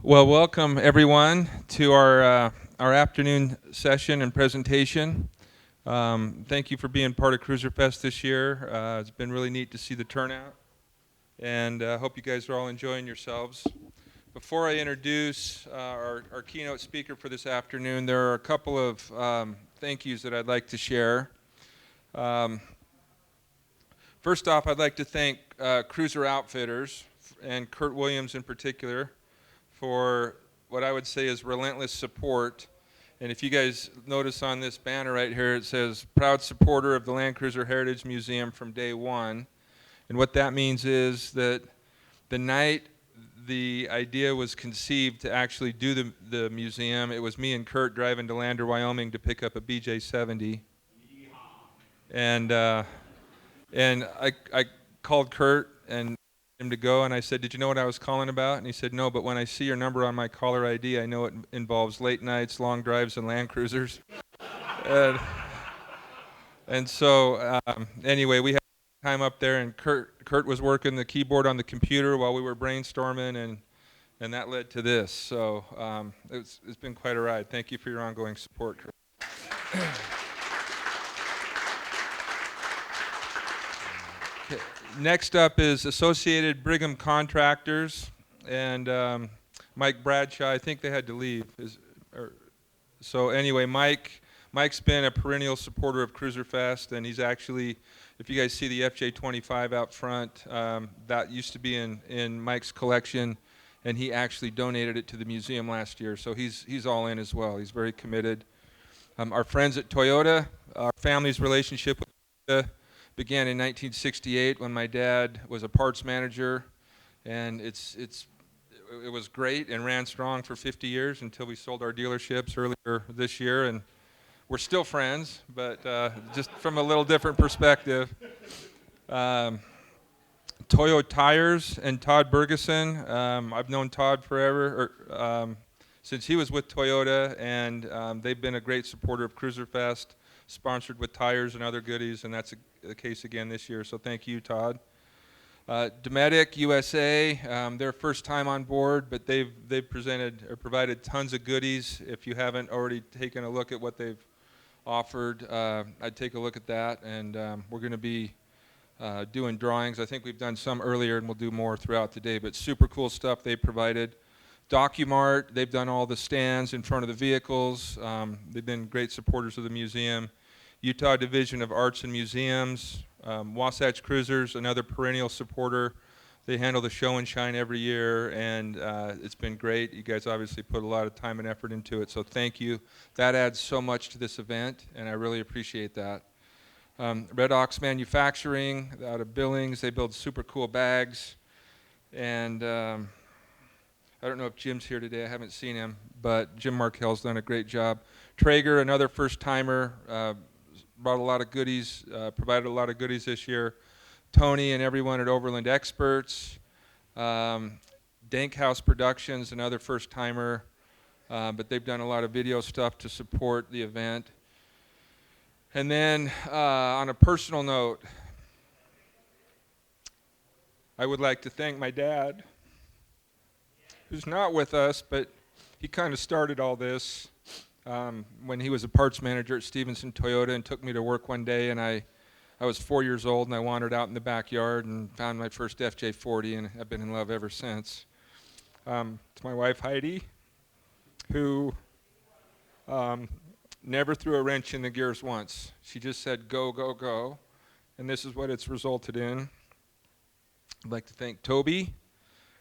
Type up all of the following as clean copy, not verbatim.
Well, welcome everyone to our afternoon session and presentation. Thank you for being part of CruiserFest this year. It's been really neat to see the turnout, and I hope you guys are all enjoying yourselves. Before I introduce our keynote speaker for this afternoon, there are a couple of thank yous that I'd like to share. First off, I'd like to thank Cruiser Outfitters and Kurt Williams in particular for what I would say is relentless support. And if you guys notice on this banner right here, it says, proud supporter of the Land Cruiser Heritage Museum from day one. And what that means is that the night the idea was conceived to actually do the museum, it was me and Kurt driving to Lander, Wyoming to pick up a BJ-70. And I called Kurt and him to go, and I said, did you know what I was calling about? And he said, no, but when I see your number on my caller ID, I know it involves late nights, long drives, and Land Cruisers. and so anyway, we had time up there, and Kurt was working the keyboard on the computer while we were brainstorming, and that led to this. So it's been quite a ride. Thank you for your ongoing support, Kurt. Okay. Next up is Associated Brigham Contractors, and Mike Bradshaw. I think they had to leave. So anyway, Mike's been a perennial supporter of CruiserFest, and he's actually, if you guys see the FJ25 out front, that used to be in Mike's collection, and he actually donated it to the museum last year. So he's all in as well. He's very committed. Our friends at Toyota, our family's relationship with Toyota began in 1968 when my dad was a parts manager, and it was great and ran strong for 50 years until we sold our dealerships earlier this year, and we're still friends, but just from a little different perspective. Toyo Tires and Todd Bergeson, I've known Todd forever, since he was with Toyota, and they've been a great supporter of CruiserFest, sponsored with tires and other goodies, and that's the case again this year, so thank you, Todd. Dometic USA, their first time on board, but they've provided tons of goodies. If you haven't already taken a look at what they've offered, I'd take a look at that, and we're going to be doing drawings. I think we've done some earlier, and we'll do more throughout the day, but super cool stuff they provided. DocuMart, they've done all the stands in front of the vehicles. They've been great supporters of the museum. Utah Division of Arts and Museums, Wasatch Cruisers, another perennial supporter. They handle the show and shine every year, and it's been great. You guys obviously put a lot of time and effort into it, so thank you. That adds so much to this event, and I really appreciate that. Red Ox Manufacturing out of Billings, they build super cool bags, and I don't know if Jim's here today. I haven't seen him, but Jim Markell's done a great job. Traeger, another first-timer, brought a lot of goodies, provided a lot of goodies this year. Tony and everyone at Overland Experts. Dank House Productions, another first-timer, but they've done a lot of video stuff to support the event. And then on a personal note, I would like to thank my dad, who's not with us, but he kind of started all this when he was a parts manager at Stevenson Toyota and took me to work one day, and I was 4 years old, and I wandered out in the backyard and found my first FJ40, and I've been in love ever since. It's my wife, Heidi, who never threw a wrench in the gears once. She just said, go, go, go, and this is what it's resulted in. I'd like to thank Toby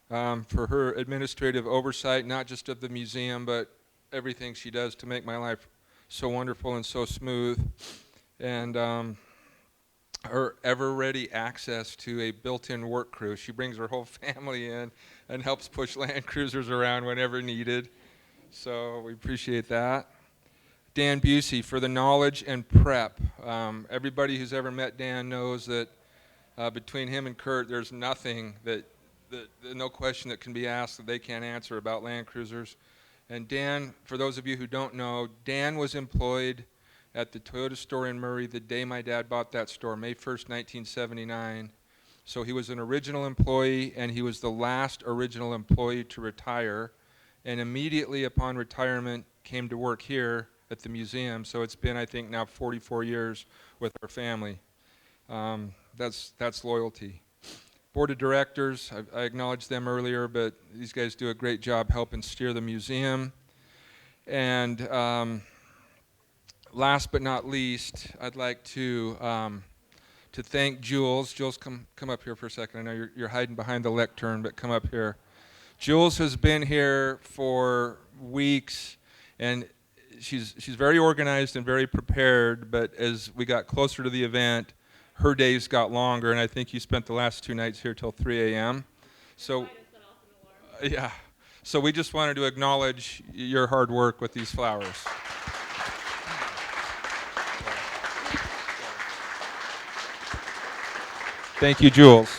for her administrative oversight, not just of the museum, but everything she does to make my life so wonderful and so smooth, and her ever-ready access to a built-in work crew. She brings her whole family in and helps push Land Cruisers around whenever needed, so we appreciate that. Dan Busey for the knowledge and prep. Everybody who's ever met Dan knows that between him and Kurt, there's nothing no question that can be asked that they can't answer about Land Cruisers. And Dan, for those of you who don't know, Dan was employed at the Toyota store in Murray the day my dad bought that store, May 1st, 1979. So he was an original employee, and he was the last original employee to retire. and immediately upon retirement came to work here at the museum. So it's been, I think, now 44 years with our family. That's loyalty. Board of directors, I acknowledged them earlier, but these guys do a great job helping steer the museum. And last but not least, I'd like to thank Jules. Jules, come up here for a second. I know you're hiding behind the lectern, but come up here. Jules has been here for weeks, and she's very organized and very prepared, but as we got closer to the event, her days got longer, and I think you spent the last 2 nights here till 3 a.m. So, yeah. So we just wanted to acknowledge your hard work with these flowers. Thank you, Jules.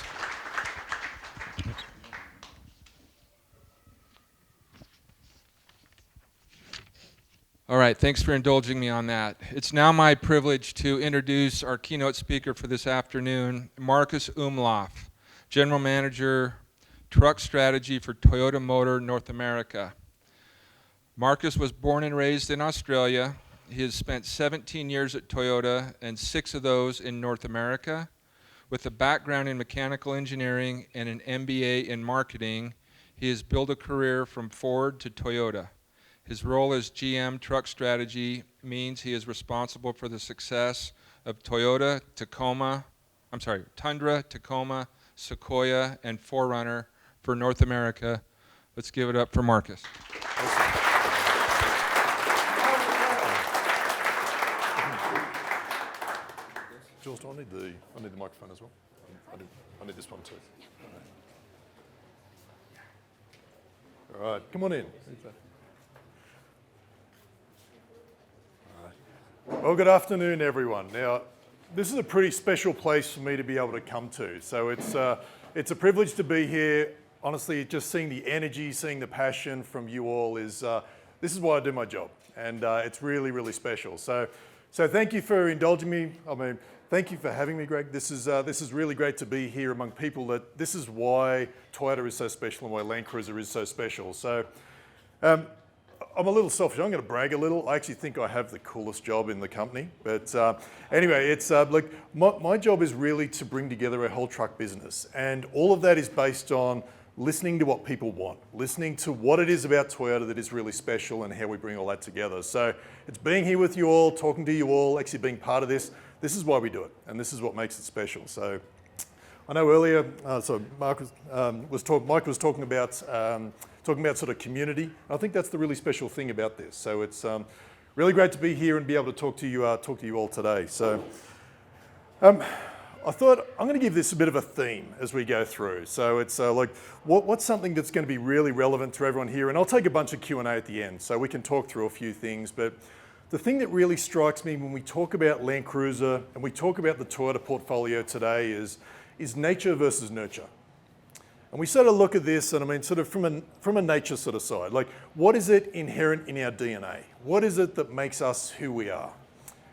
All right, thanks for indulging me on that. It's now my privilege to introduce our keynote speaker for this afternoon, Marcus Umlauff, General Manager, Truck Strategy for Toyota Motor North America. Marcus was born and raised in Australia. He has spent 17 years at Toyota and 6 of those in North America. With a background in mechanical engineering and an MBA in marketing, he has built a career from Ford to Toyota. His role as GM Truck Strategy means he is responsible for the success of Tundra, Tacoma, Sequoia, and 4Runner for North America. Let's give it up for Marcus. Jules, do I need the microphone as well? I need this one too. All right, come on in. Well, good afternoon, everyone. Now, this is a pretty special place for me to be able to come to. So it's a privilege to be here. Honestly, just seeing the energy, seeing the passion from you all is, this is why I do my job. And it's really, really special. So thank you for indulging me. I mean, thank you for having me, Greg. This is really great to be here among people that this is why Toyota is so special and why Land Cruiser is so special. So I'm a little selfish. I'm going to brag a little. I actually think I have the coolest job in the company. But anyway, it's like my job is really to bring together a whole truck business. And all of that is based on listening to what people want, listening to what it is about Toyota that is really special and how we bring all that together. So it's being here with you all, talking to you all, actually being part of this. This is why we do it. And this is what makes it special. So I know earlier, Mike was talking about sort of community. I think that's the really special thing about this. So it's really great to be here and be able to talk to you all today. So I thought I'm going to give this a bit of a theme as we go through. So it's like what's something that's going to be really relevant to everyone here, and I'll take a bunch of Q&A at the end, so we can talk through a few things. But the thing that really strikes me when we talk about Land Cruiser and we talk about the Toyota portfolio today is nature versus nurture. And we sort of look at this, and I mean, sort of from a nature sort of side, like what is it inherent in our DNA? What is it that makes us who we are?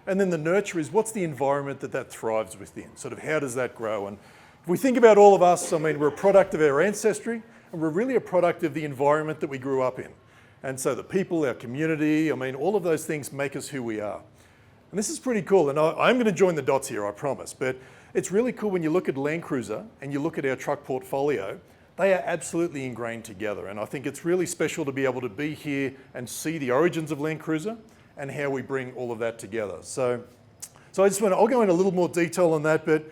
And then the nurture is what's the environment that thrives within? Sort of how does that grow? And if we think about all of us, I mean, we're a product of our ancestry, and we're really a product of the environment that we grew up in. And so the people, our community, I mean, all of those things make us who we are. And this is pretty cool, and I'm going to join the dots here, I promise. But it's really cool when you look at Land Cruiser and you look at our truck portfolio, they are absolutely ingrained together. And I think it's really special to be able to be here and see the origins of Land Cruiser and how we bring all of that together. So I'll go into a little more detail on that, but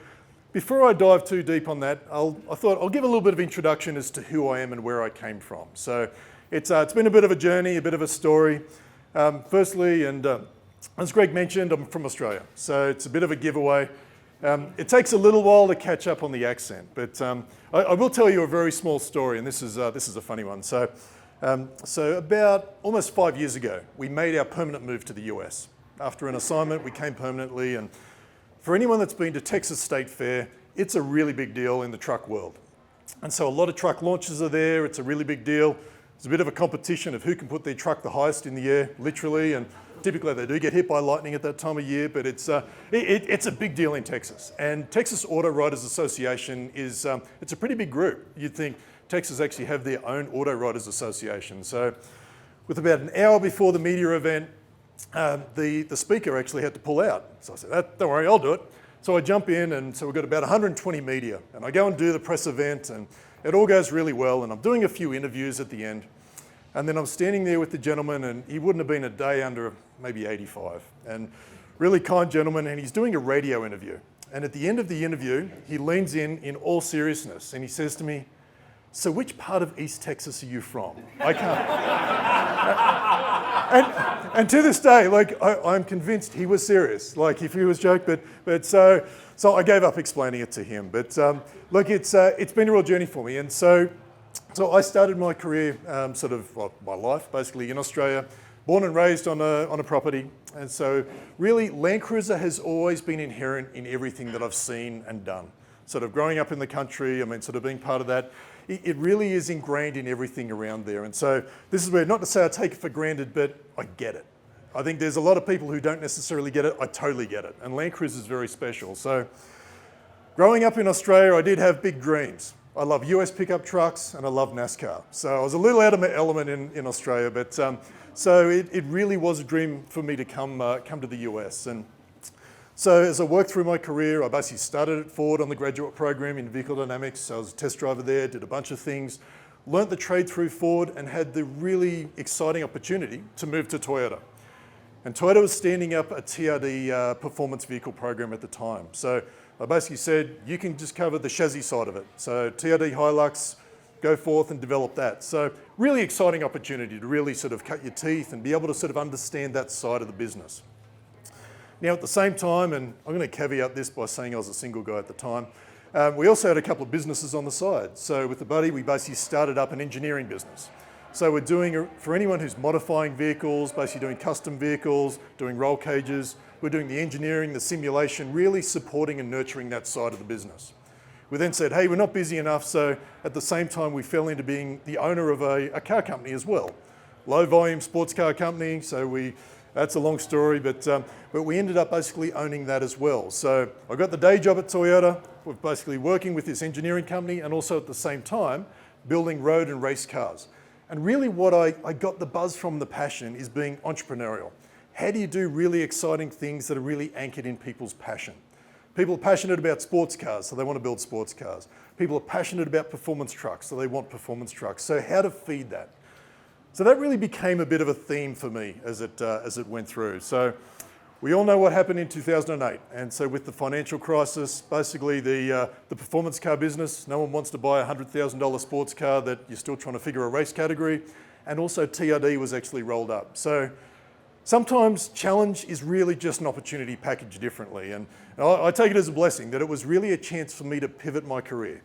before I dive too deep on that, I thought I'll give a little bit of introduction as to who I am and where I came from. So it's been a bit of a journey, a bit of a story. Firstly, and as Greg mentioned, I'm from Australia, so it's a bit of a giveaway. It takes a little while to catch up on the accent, but I will tell you a very small story, and this is a funny one. So about almost 5 years ago, we made our permanent move to the US. After an assignment, we came permanently, and for anyone that's been to Texas State Fair, it's a really big deal in the truck world. And so a lot of truck launches are there. It's a really big deal. It's a bit of a competition of who can put their truck the highest in the air, literally, and typically they do get hit by lightning at that time of year, but it's a big deal in Texas. And Texas Auto Riders Association it's a pretty big group. You'd think Texas actually have their own Auto Riders Association. So with about an hour before the media event, the speaker actually had to pull out. So I said, don't worry, I'll do it. So I jump in, and so we've got about 120 media, and I go and do the press event, and it all goes really well, and I'm doing a few interviews at the end, and then I'm standing there with the gentleman, and he wouldn't have been a day under maybe 85, and really kind gentleman, and he's doing a radio interview. And at the end of the interview, he leans in all seriousness, and he says to me, "So which part of East Texas are you from?" I can't. And to this day, like, I'm convinced he was serious, like if he was joking, but so I gave up explaining it to him. But look, it's been a real journey for me. And so I started my career, my life basically in Australia, born and raised on a property. And so really Land Cruiser has always been inherent in everything that I've seen and done. Sort of growing up in the country, I mean, sort of being part of that, it really is ingrained in everything around there. And so this is where, not to say I take it for granted, but I get it. I think there's a lot of people who don't necessarily get it. I totally get it. And Land Cruiser is very special. So growing up in Australia, I did have big dreams. I love US pickup trucks and I love NASCAR. So I was a little out of my element in Australia, but so it really was a dream for me to come to the US. And so as I worked through my career, I basically started at Ford on the graduate program in vehicle dynamics. I was a test driver there, did a bunch of things, learnt the trade through Ford, and had the really exciting opportunity to move to Toyota. And Toyota was standing up a TRD performance vehicle program at the time. So I basically said, you can just cover the chassis side of it. So TRD Hilux, go forth and develop that. So really exciting opportunity to really sort of cut your teeth and be able to sort of understand that side of the business. Now at the same time, and I'm going to caveat this by saying I was a single guy at the time, we also had a couple of businesses on the side. So with the buddy, we basically started up an engineering business. So we're doing, for anyone who's modifying vehicles, basically doing custom vehicles, doing roll cages, we're doing the engineering, the simulation, really supporting and nurturing that side of the business. We then said, hey, we're not busy enough, so at the same time we fell into being the owner of a car company as well. Low volume sports car company, so that's a long story, but we ended up basically owning that as well. So I got the day job at Toyota, we're basically working with this engineering company and also at the same time building road and race cars. And really what I got the buzz from, the passion, is being entrepreneurial. How do you do really exciting things that are really anchored in people's passion? People are passionate about sports cars, so they want to build sports cars. People are passionate about performance trucks, so they want performance trucks. So how to feed that? So that really became a bit of a theme for me as it went through. So we all know what happened in 2008. And so with the financial crisis, basically the performance car business, no one wants to buy a $100,000 sports car that you're still trying to figure a race category. And also TRD was actually rolled up. So sometimes challenge is really just an opportunity packaged differently. And I take it as a blessing that it was really a chance for me to pivot my career.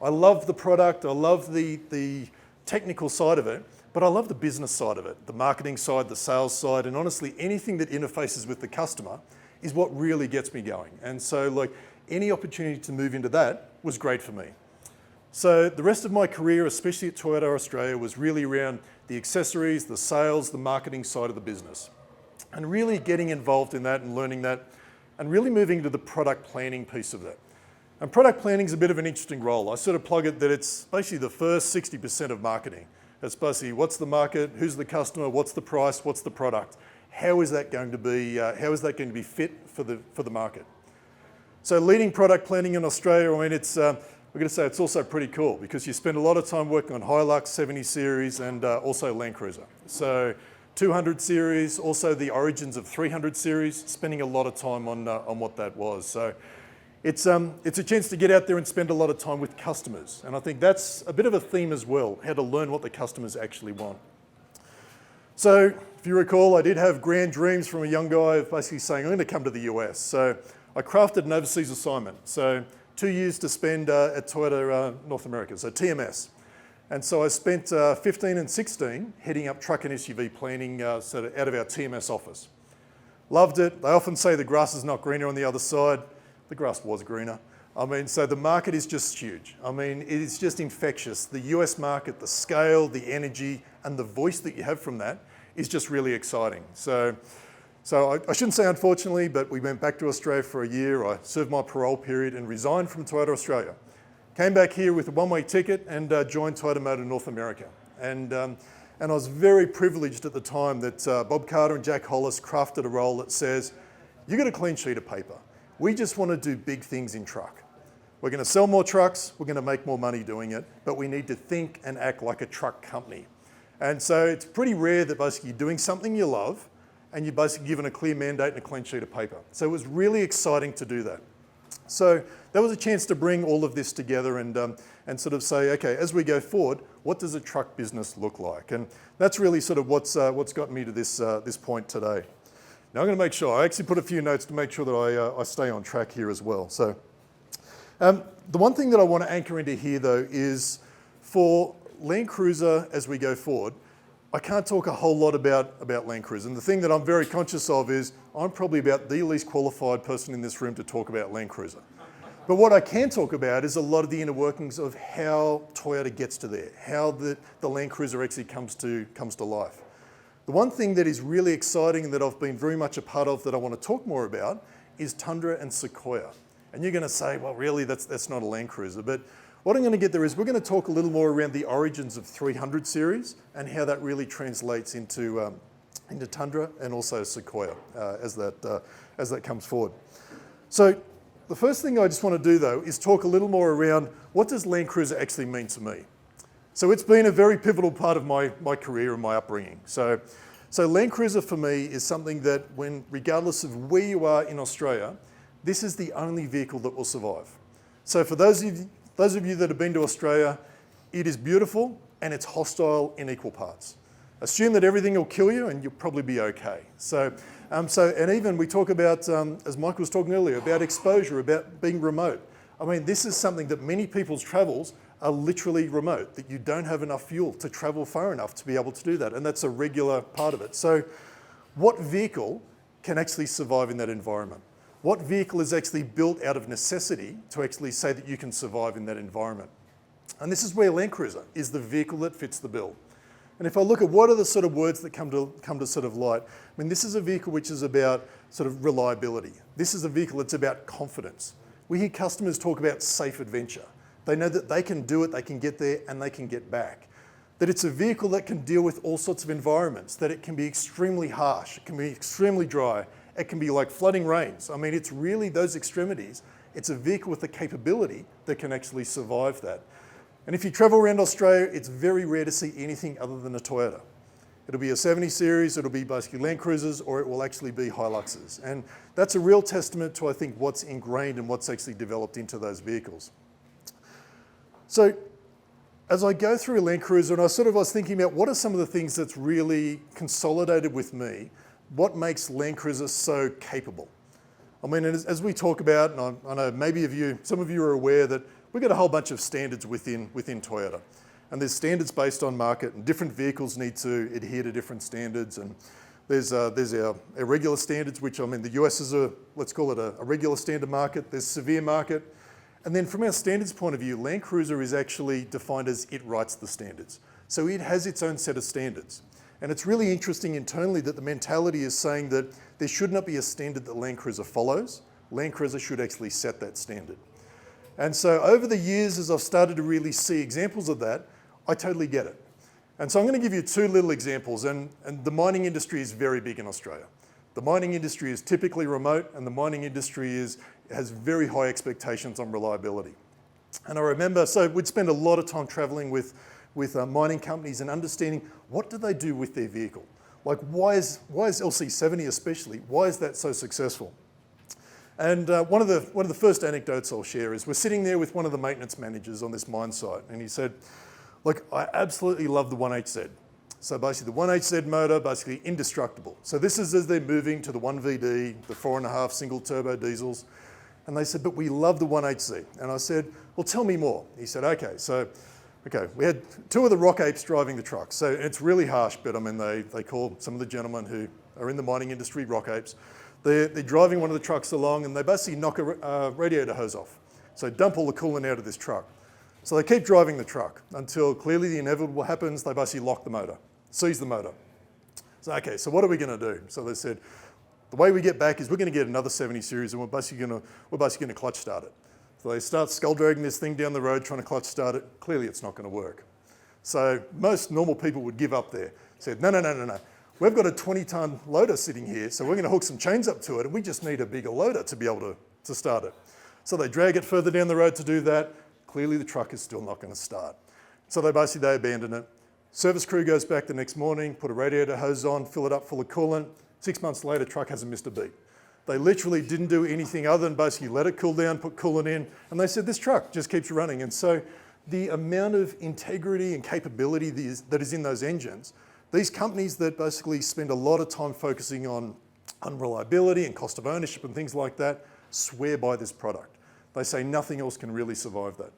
I love the product, I love the technical side of it, but I love the business side of it, the marketing side, the sales side, and honestly, anything that interfaces with the customer is what really gets me going. And so like any opportunity to move into that was great for me. So the rest of my career, especially at Toyota Australia, was really around the accessories, the sales, the marketing side of the business. And really getting involved in that and learning that, and really moving to the product planning piece of that. And product planning is a bit of an interesting role. I sort of plug it that it's basically the first 60% of marketing. It's basically what's the market, who's the customer, what's the price, what's the product. How is that going to be fit for the market? So leading product planning in Australia, I mean, it's we're going to say it's also pretty cool because you spend a lot of time working on Hilux 70 series and also Land Cruiser. So 200 series, also the origins of 300 series, spending a lot of time on what that was. So it's a chance to get out there and spend a lot of time with customers. And I think that's a bit of a theme as well, how to learn what the customers actually want. So if you recall, I did have grand dreams from a young guy of basically saying, I'm going to come to the US. So I crafted an overseas assignment. So 2 years to spend at Toyota North America, so TMS. And so I spent 15 and 16 heading up truck and SUV planning sort of out of our TMS office. Loved it. They often say the grass is not greener on the other side. The grass was greener. I mean, so the market is just huge. I mean, it is just infectious. The US market, the scale, the energy, and the voice that you have from that is just really exciting. So I shouldn't say unfortunately, but we went back to Australia for a year. I served my parole period and resigned from Toyota Australia. Came back here with a one-way ticket and joined Toyota Motor North America. And I was very privileged at the time that Bob Carter and Jack Hollis crafted a role that says, you got a clean sheet of paper. We just want to do big things in truck. We're going to sell more trucks, we're going to make more money doing it, but we need to think and act like a truck company. And so it's pretty rare that basically you're doing something you love and you're basically given a clear mandate and a clean sheet of paper. So it was really exciting to do that. So that was a chance to bring all of this together and sort of say, okay, as we go forward, what does a truck business look like? And that's really sort of what's got me to this point today. Now I'm going to make sure, I actually put a few notes to make sure that I stay on track here as well. So the one thing that I want to anchor into here though is for Land Cruiser as we go forward, I can't talk a whole lot about Land Cruiser. And the thing that I'm very conscious of is I'm probably about the least qualified person in this room to talk about Land Cruiser. But what I can talk about is a lot of the inner workings of how Toyota gets to there, how the Land Cruiser actually comes to life. The one thing that is really exciting and that I've been very much a part of that I want to talk more about is Tundra and Sequoia. And you're going to say, well, really, that's not a Land Cruiser. But what I'm going to get there is we're going to talk a little more around the origins of 300 series and how that really translates into Tundra and also Sequoia as that comes forward. So the first thing I just want to do though is talk a little more around what does Land Cruiser actually mean to me. So it's been a very pivotal part of my career and my upbringing. So Land Cruiser for me is something that regardless of where you are in Australia, this is the only vehicle that will survive. So for those of you that have been to Australia, it is beautiful and it's hostile in equal parts. Assume that everything will kill you and you'll probably be okay. And even we talk about, as Mike was talking earlier, about exposure, about being remote. I mean, this is something that many people's travels are literally remote, that you don't have enough fuel to travel far enough to be able to do that. And that's a regular part of it. So what vehicle can actually survive in that environment? What vehicle is actually built out of necessity to actually say that you can survive in that environment? And this is where Land Cruiser is the vehicle that fits the bill. And if I look at what are the sort of words that come to sort of light, I mean, this is a vehicle which is about sort of reliability. This is a vehicle that's about confidence. We hear customers talk about safe adventure. They know that they can do it, they can get there, and they can get back. That it's a vehicle that can deal with all sorts of environments, that it can be extremely harsh, it can be extremely dry, it can be like flooding rains. I mean, it's really those extremities. It's a vehicle with the capability that can actually survive that. And if you travel around Australia, it's very rare to see anything other than a Toyota. It'll be a 70 series, it'll be basically Land Cruisers, or it will actually be Hiluxes. And that's a real testament to, I think, what's ingrained and what's actually developed into those vehicles. So as I go through Land Cruiser, and I was thinking about what are some of the things that's really consolidated with me, what makes Land Cruiser so capable? I mean, as we talk about, and I know maybe some of you are aware that we've got a whole bunch of standards within Toyota. And there's standards based on market, and different vehicles need to adhere to different standards. And there's our regular standards, which I mean, the US is let's call it a regular standard market. There's severe market. And then from our standards point of view, Land Cruiser is actually defined as it writes the standards. So it has its own set of standards. And it's really interesting internally that the mentality is saying that there should not be a standard that Land Cruiser follows. Land Cruiser should actually set that standard. And so over the years, as I've started to really see examples of that, I totally get it. And so I'm going to give you two little examples. And the mining industry is very big in Australia. The mining industry is typically remote, and the mining industry has very high expectations on reliability. And I remember, so we'd spend a lot of time traveling with mining companies and understanding what do they do with their vehicle? Like why is LC70 especially, why is that so successful? And one of the first anecdotes I'll share is we're sitting there with one of the maintenance managers on this mine site, and he said, look, I absolutely love the 1HZ. So basically the 1HZ motor, basically indestructible. So this is as they're moving to the 1VD, the 4.5 single turbo diesels. And they said, but we love the 1HZ. And I said, well, tell me more. He said, okay, we had two of the rock apes driving the truck. So it's really harsh, but I mean, they call some of the gentlemen who are in the mining industry rock apes. They're driving one of the trucks along and they basically knock a radiator hose off. So dump all the coolant out of this truck. So they keep driving the truck until clearly the inevitable happens. They basically lock the motor, seize the motor. So, okay, so what are we going to do? So they said, the way we get back is we're going to get another 70 series and we're basically going to clutch start it. They start skull dragging this thing down the road, trying to clutch start it. Clearly it's not going to work. So most normal people would give up there. Said, no. We've got a 20-ton loader sitting here, so we're going to hook some chains up to it, and we just need a bigger loader to be able to start it. So they drag it further down the road to do that. Clearly the truck is still not going to start. So they abandon it. Service crew goes back the next morning, put a radiator hose on, fill it up full of coolant. 6 months later, truck hasn't missed a beat. They literally didn't do anything other than basically let it cool down, put coolant in, and they said this truck just keeps running. And so the amount of integrity and capability that is in those engines, these companies that basically spend a lot of time focusing on reliability and cost of ownership and things like that swear by this product. They say nothing else can really survive that.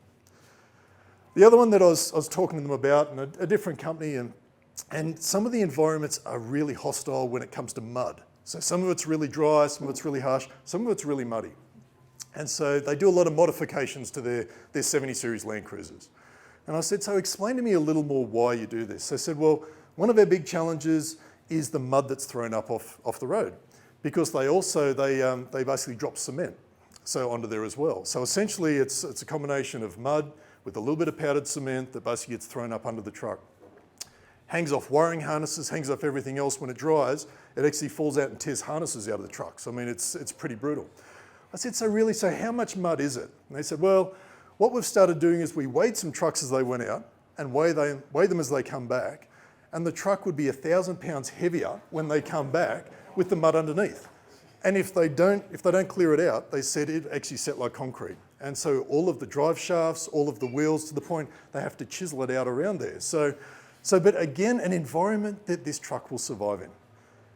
The other one that I was talking to them about, and a different company, and some of the environments are really hostile when it comes to mud. So some of it's really dry, some of it's really harsh, some of it's really muddy. And so they do a lot of modifications to their 70 series Land Cruisers. And I said, so explain to me a little more why you do this. They said, well, one of our big challenges is the mud that's thrown up off the road, because they basically drop cement onto there as well. So essentially it's a combination of mud with a little bit of powdered cement that basically gets thrown up under the truck. Hangs off wiring harnesses, hangs off everything else. When it dries, it actually falls out and tears harnesses out of the truck. So I mean, it's pretty brutal. I said, so how much mud is it? And they said, well, what we've started doing is we weighed some trucks as they went out and weigh them as they come back, and the truck would be 1,000 pounds heavier when they come back with the mud underneath. And if they don't clear it out, they said it actually set like concrete. And so all of the drive shafts, all of the wheels, to the point they have to chisel it out around there. But again, an environment that this truck will survive in.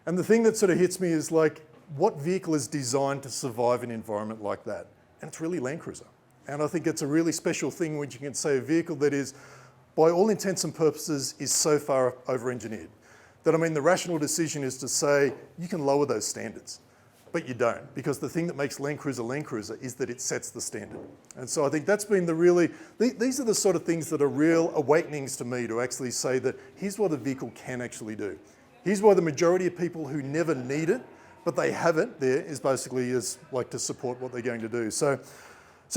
And the thing that sort of hits me is like, what vehicle is designed to survive an environment like that? And it's really Land Cruiser. And I think it's a really special thing when you can say a vehicle that is, by all intents and purposes, is so far over-engineered. That, I mean, the rational decision is to say, you can lower those standards. But you don't, because the thing that makes Land Cruiser is that it sets the standard. And so I think that's been these are the sort of things that are real awakenings to me, to actually say that here's what a vehicle can actually do. Here's why the majority of people who never need it, but they have it there, is like to support what they're going to do. So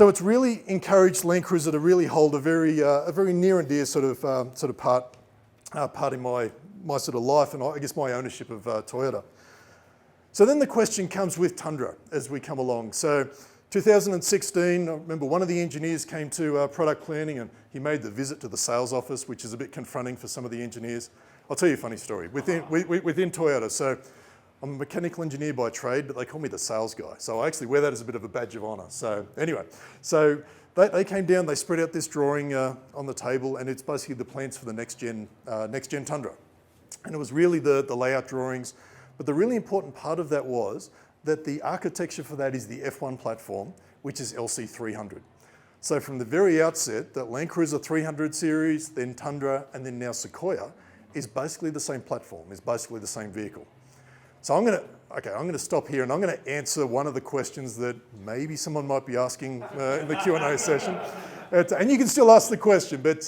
it's really encouraged Land Cruiser to really hold a very near and dear sort of part in my sort of life, and I guess my ownership of Toyota. So then the question comes with Tundra as we come along. So 2016, I remember one of the engineers came to product planning, and he made the visit to the sales office, which is a bit confronting for some of the engineers. I'll tell you a funny story. Within Toyota, so I'm a mechanical engineer by trade, but they call me the sales guy. So I actually wear that as a bit of a badge of honor. So anyway, they came down, they spread out this drawing on the table, and it's basically the plans for the next gen Tundra. And it was really the layout drawings. But the really important part of that was that the architecture for that is the F1 platform, which is LC300. So from the very outset, that Land Cruiser 300 series, then Tundra, and then now Sequoia is basically the same platform, is basically the same vehicle. So I'm going to stop here, and I'm going to answer one of the questions that maybe someone might be asking in the Q&A session. And you can still ask the question, but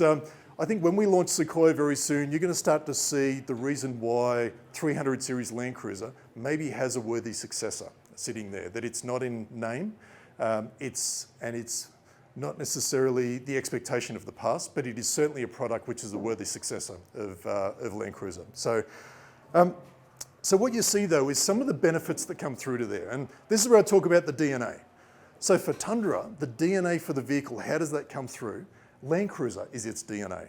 I think when we launch Sequoia very soon, you're going to start to see the reason why 300 series Land Cruiser maybe has a worthy successor sitting there, that it's not in name, it's not necessarily the expectation of the past, but it is certainly a product which is a worthy successor of Land Cruiser. So what you see though is some of the benefits that come through to there, and this is where I talk about the DNA. So for Tundra, the DNA for the vehicle, how does that come through? Land Cruiser is its DNA.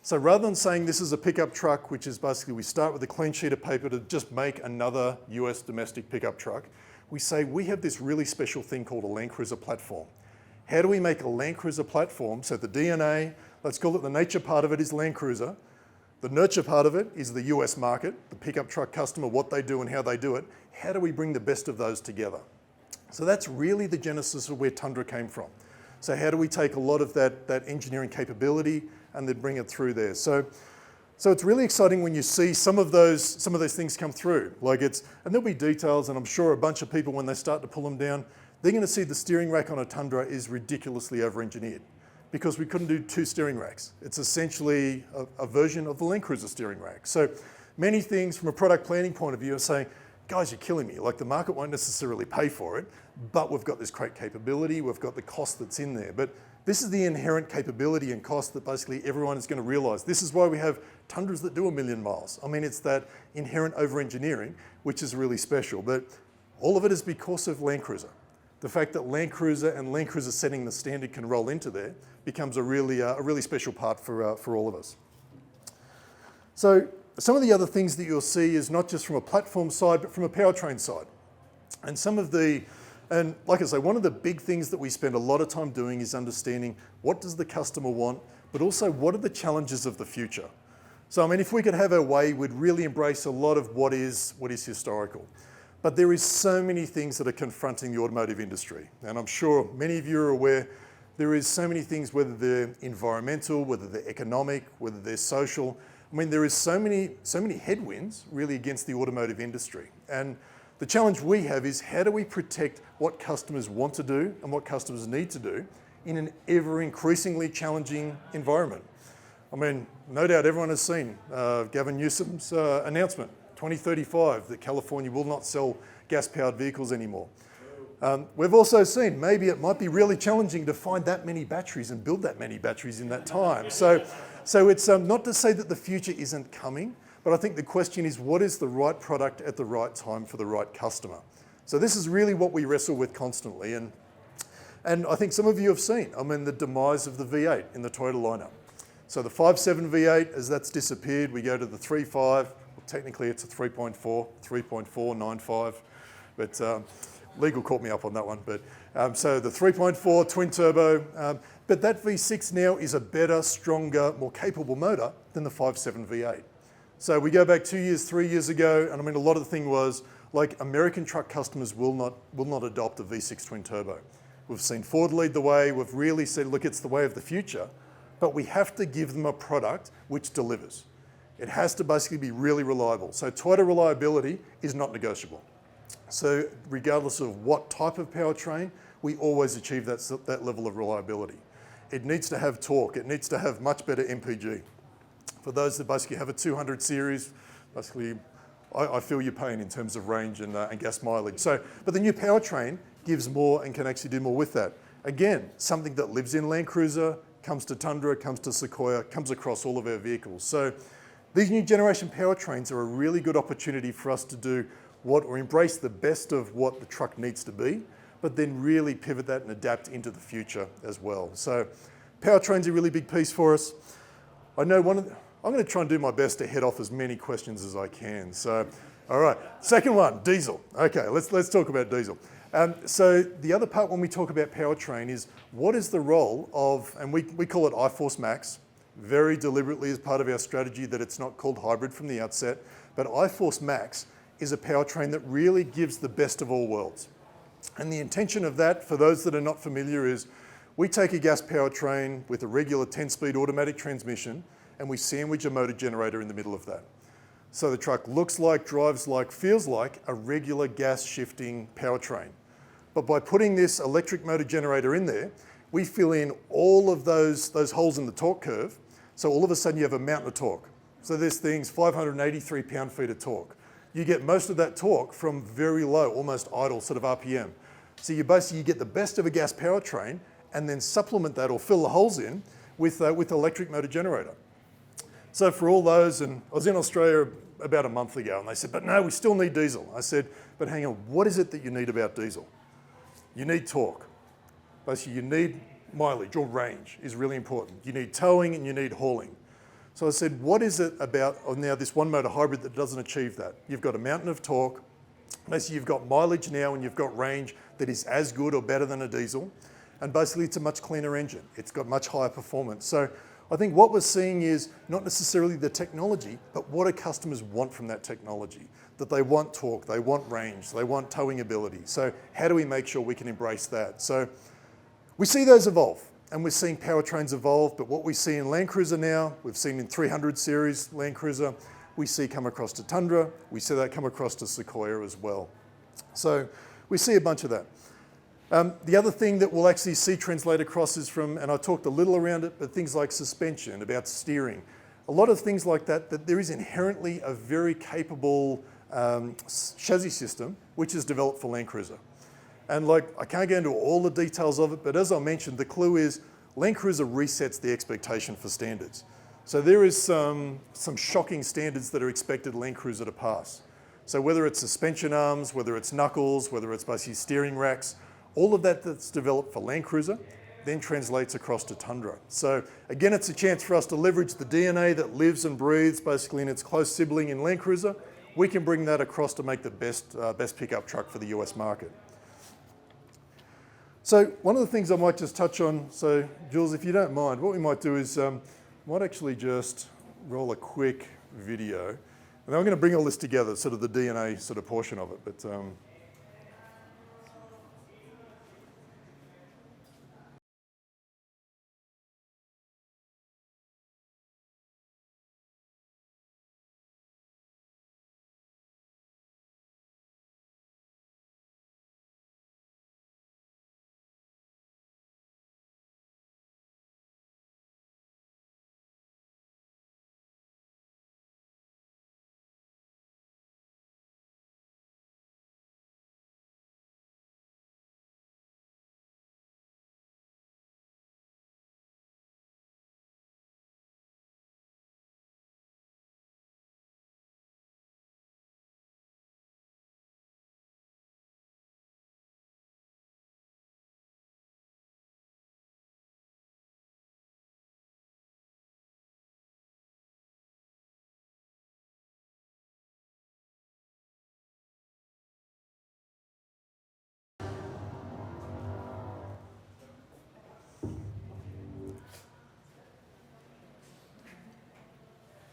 So rather than saying this is a pickup truck, which is basically we start with a clean sheet of paper to just make another US domestic pickup truck, we say we have this really special thing called a Land Cruiser platform. How do we make a Land Cruiser platform? So the DNA, let's call it the nature part of it is Land Cruiser. The nurture part of it is the US market, the pickup truck customer, what they do and how they do it. How do we bring the best of those together? So that's really the genesis of where Tundra came from. So how do we take a lot of that engineering capability and then bring it through there? So it's really exciting when you see some of those things come through. And there'll be details, and I'm sure a bunch of people, when they start to pull them down, they're going to see the steering rack on a Tundra is ridiculously over-engineered because we couldn't do two steering racks. It's essentially a version of the Land Cruiser steering rack. So many things from a product planning point of view are saying, guys, you're killing me. Like the market won't necessarily pay for it, but we've got this great capability, we've got the cost that's in there. But this is the inherent capability and cost that basically everyone is going to realize. This is why we have Tundras that do 1 million miles. I mean, it's that inherent over-engineering, which is really special. But all of it is because of Land Cruiser. The fact that Land Cruiser and Land Cruiser setting the standard can roll into there becomes a really special part for all of us. So some of the other things that you'll see is not just from a platform side, but from a powertrain side. And like I say, one of the big things that we spend a lot of time doing is understanding what does the customer want, but also what are the challenges of the future. So I mean, if we could have our way, we'd really embrace a lot of what is historical. But there is so many things that are confronting the automotive industry. And I'm sure many of you are aware, there is so many things, whether they're environmental, whether they're economic, whether they're social. I mean, there is so many headwinds really against the automotive industry. And the challenge we have is how do we protect what customers want to do and what customers need to do in an ever increasingly challenging environment. I mean, no doubt everyone has seen Gavin Newsom's announcement, 2035, that California will not sell gas-powered vehicles anymore. We've also seen maybe it might be really challenging to find that many batteries and build that many batteries in that time. So it's not to say that the future isn't coming, but I think the question is what is the right product at the right time for the right customer? So this is really what we wrestle with constantly. And I think some of you have seen, I mean, the demise of the V8 in the Toyota lineup. So the 5.7 V8, as that's disappeared, we go to the 3.5. Well, technically it's a 3.4, 3.495, but legal caught me up on that one. But so the 3.4 twin turbo, but that V6 now is a better, stronger, more capable motor than the 5.7 V8. So we go back 2 years, 3 years ago, and I mean, a lot of the thing was, like, American truck customers will not adopt a V6 twin turbo. We've seen Ford lead the way. We've really said, look, it's the way of the future, but we have to give them a product which delivers. It has to basically be really reliable. So Toyota reliability is not negotiable. So regardless of what type of powertrain, we always achieve that level of reliability. It needs to have torque. It needs to have much better MPG. For those that basically have a 200 series, basically, I feel your pain in terms of range and gas mileage. So, but the new powertrain gives more and can actually do more with that. Again, something that lives in Land Cruiser, comes to Tundra, comes to Sequoia, comes across all of our vehicles. So these new generation powertrains are a really good opportunity for us to do or embrace the best of what the truck needs to be, but then really pivot that and adapt into the future as well. So powertrain's a really big piece for us. I know I'm going to try and do my best to head off as many questions as I can. So, all right, second one, diesel. Okay, let's talk about diesel. So the other part when we talk about powertrain is what is the role of, and we call it iForce Max, very deliberately as part of our strategy that it's not called hybrid from the outset, but iForce Max is a powertrain that really gives the best of all worlds. And the intention of that, for those that are not familiar, is we take a gas powertrain with a regular 10-speed automatic transmission and we sandwich a motor generator in the middle of that. So the truck looks like, drives like, feels like a regular gas shifting powertrain. But by putting this electric motor generator in there, we fill in all of those holes in the torque curve. So all of a sudden you have a mountain of torque. So this thing's 583 pound-feet of torque. You get most of that torque from very low, almost idle sort of RPM. So you get the best of a gas powertrain and then supplement that or fill the holes in with electric motor generator. So for all those, and I was in Australia about a month ago and they said, but no, we still need diesel. I said, but hang on, what is it that you need about diesel? You need torque. Basically, you need mileage or range is really important. You need towing and you need hauling. So I said, what is it about now this one motor hybrid that doesn't achieve that? You've got a mountain of torque. Basically, you've got mileage now and you've got range that is as good or better than a diesel. And basically, it's a much cleaner engine. It's got much higher performance. So I think what we're seeing is not necessarily the technology, but what do customers want from that technology? That they want torque, they want range, they want towing ability. So how do we make sure we can embrace that? So we see those evolve, and we're seeing powertrains evolve, but what we see in Land Cruiser now, we've seen in 300 series Land Cruiser, we see come across to Tundra, we see that come across to Sequoia as well. So we see a bunch of that. The other thing that we'll actually see translate across is from, and I talked a little around it, but things like suspension, about steering. A lot of things like that, that there is inherently a very capable chassis system, which is developed for Land Cruiser. And like, I can't go into all the details of it, but as I mentioned, the clue is Land Cruiser resets the expectation for standards. So there is some shocking standards that are expected Land Cruiser to pass. So whether it's suspension arms, whether it's knuckles, whether it's basically steering racks, all of that that's developed for Land Cruiser then translates across to Tundra. So again, it's a chance for us to leverage the DNA that lives and breathes basically in its close sibling in Land Cruiser. We can bring that across to make the best pickup truck for the US market. So one of the things I might just touch on, so Jules, if you don't mind, what we might do is might actually just roll a quick video. And then I'm going to bring all this together, sort of the DNA sort of portion of it. But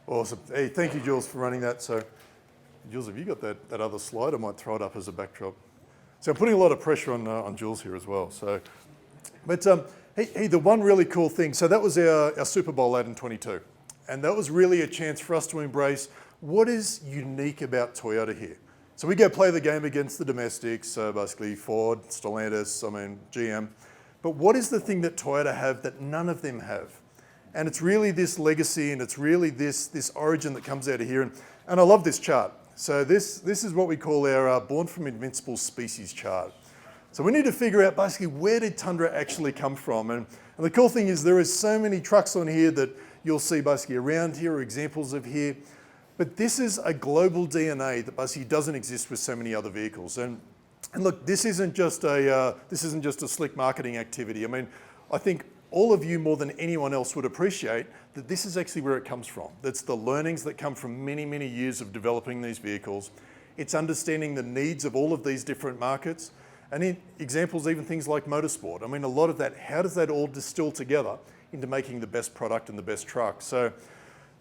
awesome. Hey, thank you, Jules, for running that. So, Jules, have you got that other slide? I might throw it up as a backdrop. So I'm putting a lot of pressure on Jules here as well. So, but hey, the one really cool thing. So that was our Super Bowl ad in 22, and that was really a chance for us to embrace what is unique about Toyota here. So we go play the game against the domestics, so basically Ford, Stellantis, GM. But what is the thing that Toyota have that none of them have? And it's really this legacy, and it's really this origin that comes out of here. And I love this chart. So this is what we call our Born from Invincible Species chart. So we need to figure out basically where did Tundra actually come from? And the cool thing is there is so many trucks on here that you'll see basically around here or examples of here. But this is a global DNA that basically doesn't exist with so many other vehicles. And look, this isn't just a slick marketing activity. I mean, I think all of you more than anyone else would appreciate that this is actually where it comes from. That's the learnings that come from many, many years of developing these vehicles. It's understanding the needs of all of these different markets. And in examples, even things like motorsport. I mean, a lot of that, how does that all distill together into making the best product and the best truck? So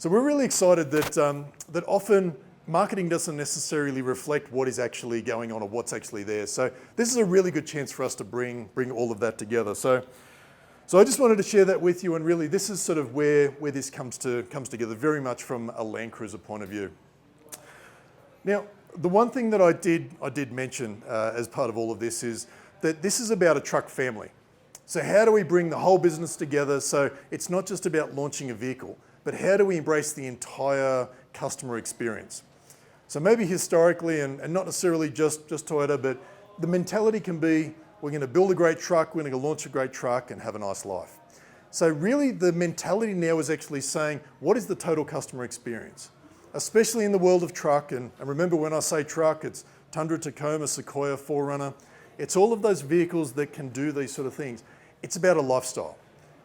we're really excited that often marketing doesn't necessarily reflect what is actually going on or what's actually there. So this is a really good chance for us to bring all of that together. So I just wanted to share that with you, and really this is sort of where this comes together very much from a Land Cruiser point of view. Now, the one thing that I did mention as part of all of this is that this is about a truck family. So how do we bring the whole business together? So it's not just about launching a vehicle, but how do we embrace the entire customer experience? So maybe historically, and not necessarily just Toyota, but the mentality can be, we're going to build a great truck, we're going to launch a great truck and have a nice life. So really the mentality now is actually saying, what is the total customer experience? Especially in the world of truck, and remember when I say truck, it's Tundra, Tacoma, Sequoia, 4Runner. It's all of those vehicles that can do these sort of things. It's about a lifestyle.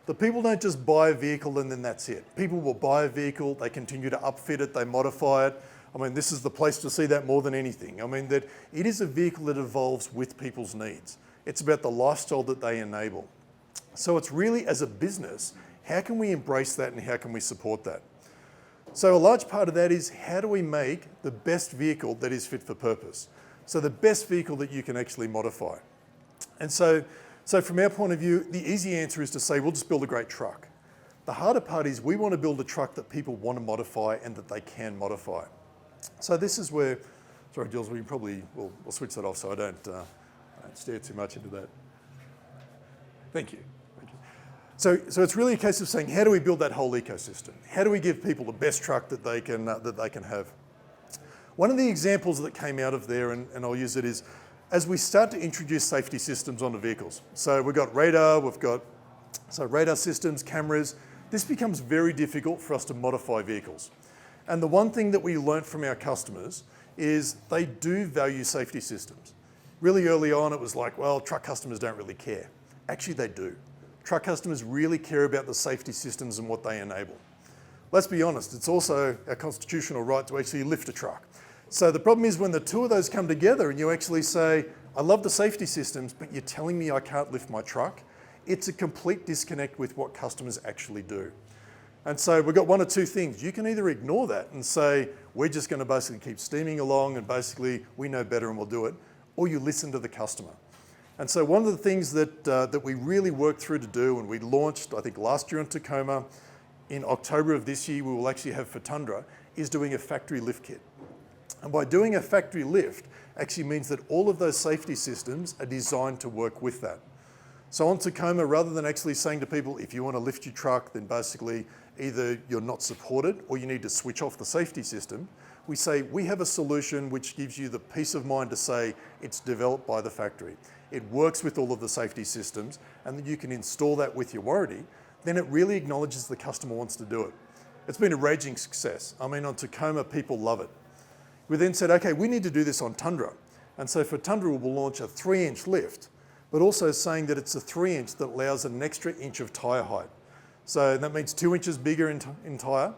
The people don't just buy a vehicle and then that's it. People will buy a vehicle, they continue to upfit it, they modify it. I mean, this is the place to see that more than anything. I mean, that it is a vehicle that evolves with people's needs. It's about the lifestyle that they enable. So it's really, as a business, how can we embrace that and how can we support that? So a large part of that is how do we make the best vehicle that is fit for purpose? So the best vehicle that you can actually modify. And so from our point of view, the easy answer is to say, we'll just build a great truck. The harder part is we want to build a truck that people want to modify and that they can modify. So this is where, sorry, Jules, we'll switch that off so I don't stare too much into that. Thank you. So it's really a case of saying, how do we build that whole ecosystem? How do we give people the best truck that they can have? One of the examples that came out of there, and I'll use it, is as we start to introduce safety systems onto vehicles. So we've got radar, radar systems, cameras. This becomes very difficult for us to modify vehicles. And the one thing that we learnt from our customers is they do value safety systems. Really early on, it was like, well, truck customers don't really care. Actually, they do. Truck customers really care about the safety systems and what they enable. Let's be honest, it's also a constitutional right to actually lift a truck. So the problem is when the two of those come together and you actually say, I love the safety systems, but you're telling me I can't lift my truck, it's a complete disconnect with what customers actually do. And so we've got one or two things. You can either ignore that and say, we're just going to basically keep steaming along and basically we know better and we'll do it, or you listen to the customer. And so one of the things that we really worked through to do, and we launched, I think last year in Tacoma, in October of this year we will actually have for Tundra, is doing a factory lift kit. And by doing a factory lift actually means that all of those safety systems are designed to work with that. So on Tacoma, rather than actually saying to people, if you want to lift your truck, then basically either you're not supported or you need to switch off the safety system, we say we have a solution which gives you the peace of mind to say it's developed by the factory. It works with all of the safety systems and that you can install that with your warranty, then it really acknowledges the customer wants to do it. It's been a raging success. I mean, on Tacoma, people love it. We then said, okay, we need to do this on Tundra. And so for Tundra, we'll launch a 3-inch lift, but also saying that it's a 3-inch that allows an extra inch of tyre height. So that means 2 inches bigger in tyre,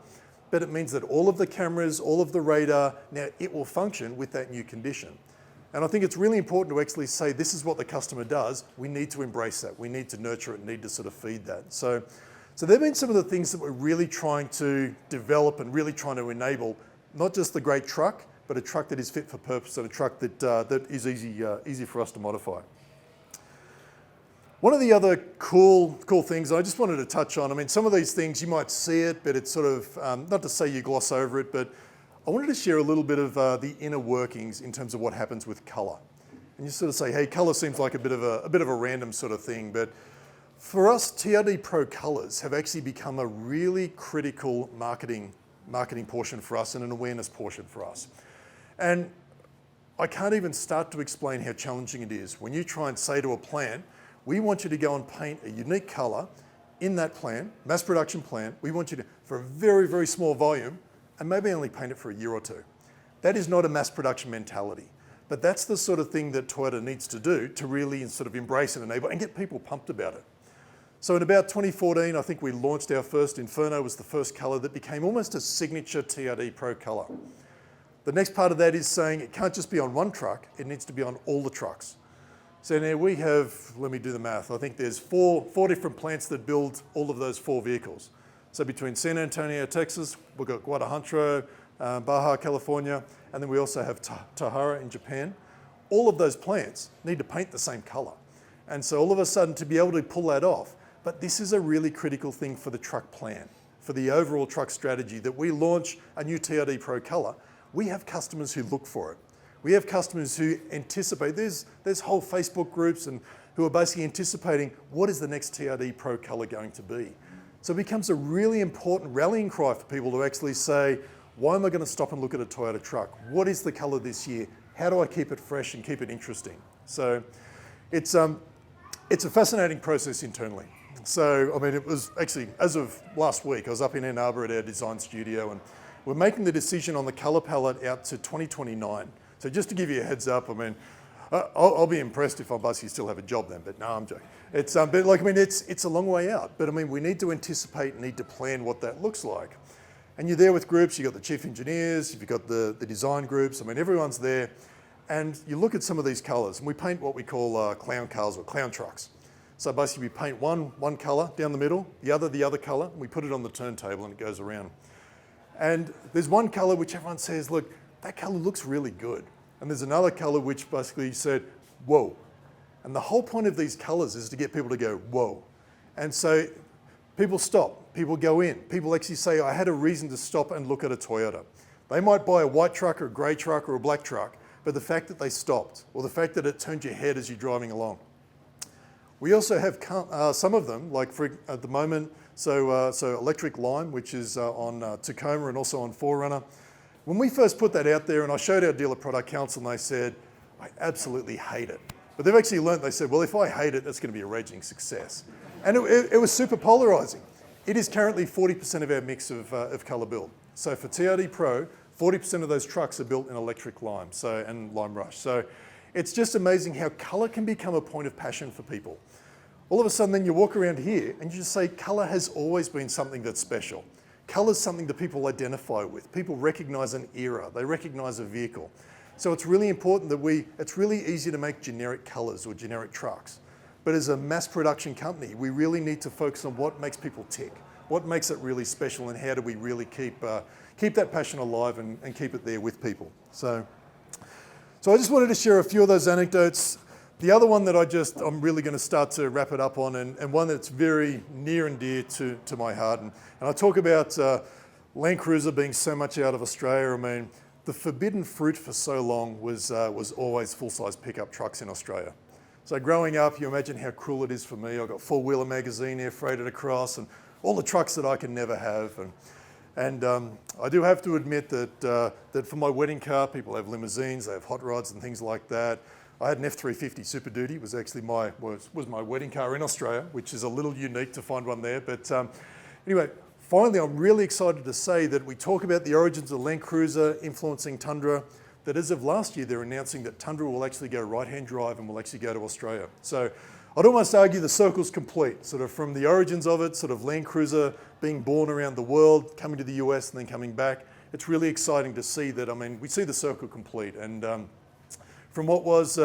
but it means that all of the cameras, all of the radar, now it will function with that new condition. And I think it's really important to actually say this is what the customer does. We need to embrace that. We need to nurture it, need to sort of feed that. So there have been some of the things that we're really trying to develop and really trying to enable, not just the great truck, but a truck that is fit for purpose and a truck that is easy for us to modify. One of the other cool things I just wanted to touch on, I mean, some of these things you might see it, but it's sort of, not to say you gloss over it, but I wanted to share a little bit of the inner workings in terms of what happens with colour. And you sort of say, hey, colour seems like a bit of a random sort of thing, but for us, TRD Pro colours have actually become a really critical marketing portion for us and an awareness portion for us. And I can't even start to explain how challenging it is when you try and say to a plant, we want you to go and paint a unique colour in that plant, mass production plant, we want you to, for a very, very small volume, and maybe only paint it for a year or two. That is not a mass production mentality, but that's the sort of thing that Toyota needs to do to really sort of embrace and enable and get people pumped about it. So in about 2014, I think we launched our first Inferno, was the first colour that became almost a signature TRD Pro colour. The next part of that is saying it can't just be on one truck, it needs to be on all the trucks. So now we have, let me do the math, I think there's four different plants that build all of those 4 vehicles. So between San Antonio, Texas, we've got Guadalajara, Baja, California, and then we also have Tahara in Japan. All of those plants need to paint the same colour. And so all of a sudden to be able to pull that off, but this is a really critical thing for the truck plan, for the overall truck strategy, that we launch a new TRD Pro colour. We have customers who look for it. We have customers who anticipate, there's whole Facebook groups and who are basically anticipating what is the next TRD Pro colour going to be. So it becomes a really important rallying cry for people to actually say, why am I going to stop and look at a Toyota truck? What is the colour this year? How do I keep it fresh and keep it interesting? So it's a fascinating process internally. So, I mean, it was actually, as of last week, I was up in Ann Arbor at our design studio and we're making the decision on the colour palette out to 2029. So just to give you a heads up, I mean, I'll be impressed if I basically still have a job then, but no, I'm joking. It's, but like, I mean, it's a long way out, but I mean, we need to anticipate, need to plan what that looks like. And you're there with groups, you've got the chief engineers, you've got the design groups, I mean, everyone's there. And you look at some of these colours, and we paint what we call clown cars or clown trucks. So basically we paint one colour down the middle, the other colour, and we put it on the turntable and it goes around. And there's one colour which everyone says, look, that colour looks really good. And there's another colour which basically said, whoa. And the whole point of these colours is to get people to go, whoa. And so people stop, people go in, people actually say, I had a reason to stop and look at a Toyota. They might buy a white truck or a grey truck or a black truck, but the fact that they stopped, or the fact that it turned your head as you're driving along. We also have some of them, like at the moment, so Electric Lime, which is on Tacoma and also on 4Runner. When we first put that out there and I showed our dealer product council and they said, I absolutely hate it. But they've actually learned, they said, well, if I hate it, it's going to be a raging success. And it was super polarizing. It is currently 40% of our mix of colour build. So for TRD Pro, 40% of those trucks are built in electric lime and lime rush. So it's just amazing how colour can become a point of passion for people. All of a sudden then you walk around here and you just say colour has always been something that's special. Colour is something that people identify with. People recognise an era, they recognise a vehicle. So it's really important that it's really easy to make generic colours or generic trucks. But as a mass production company, we really need to focus on what makes people tick, what makes it really special, and how do we really keep that passion alive and keep it there with people. So I just wanted to share a few of those anecdotes. The other one that I'm really going to start to wrap it up on, and one that's very near and dear to my heart, and I talk about Land Cruiser being so much out of Australia. I mean, the forbidden fruit for so long was always full-size pickup trucks in Australia. So growing up, you imagine how cruel it is for me. I've got four-wheeler magazine here freighted across and all the trucks that I can never have. And I do have to admit that for my wedding car, people have limousines, they have hot rods and things like that. I had an F350 Super Duty. It was actually my wedding car in Australia, which is a little unique to find one there. But anyway, finally, I'm really excited to say that we talk about the origins of Land Cruiser influencing Tundra, that as of last year, they're announcing that Tundra will actually go right-hand drive and will actually go to Australia. So I'd almost argue the circle's complete, sort of from the origins of it, sort of Land Cruiser being born around the world, coming to the US and then coming back. It's really exciting to see that, I mean, we see the circle complete. And from what was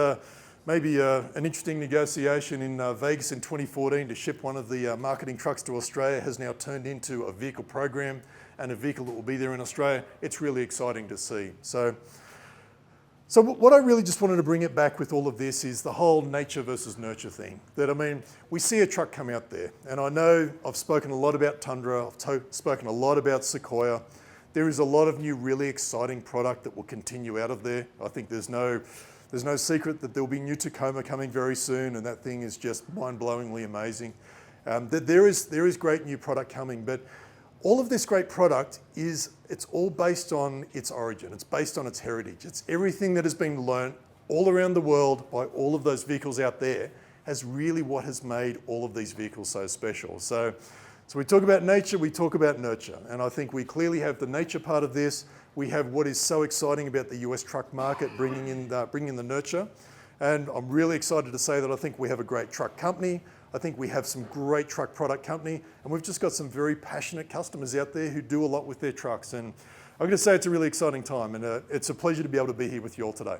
maybe an interesting negotiation in Vegas in 2014 to ship one of the marketing trucks to Australia has now turned into a vehicle program and a vehicle that will be there in Australia. It's really exciting to see. So what I really just wanted to bring it back with all of this is the whole nature versus nurture thing. That, I mean, we see a truck come out there, and I know I've spoken a lot about Tundra, I've spoken a lot about Sequoia. There is a lot of new really exciting product that will continue out of there. I think there's no secret that there'll be new Tacoma coming very soon, and that thing is just mind-blowingly amazing. That there is great new product coming, but all of this great product it's all based on its origin. It's based on its heritage. It's everything that has been learnt all around the world by all of those vehicles out there has really what has made all of these vehicles so special. So we talk about nature, we talk about nurture, and I think we clearly have the nature part of this. We have what is so exciting about the US truck market, bringing in the nurture. And I'm really excited to say that I think we have a great truck company. I think we have some great truck product company, and we've just got some very passionate customers out there who do a lot with their trucks. And I'm going to say it's a really exciting time, and it's a pleasure to be able to be here with you all today.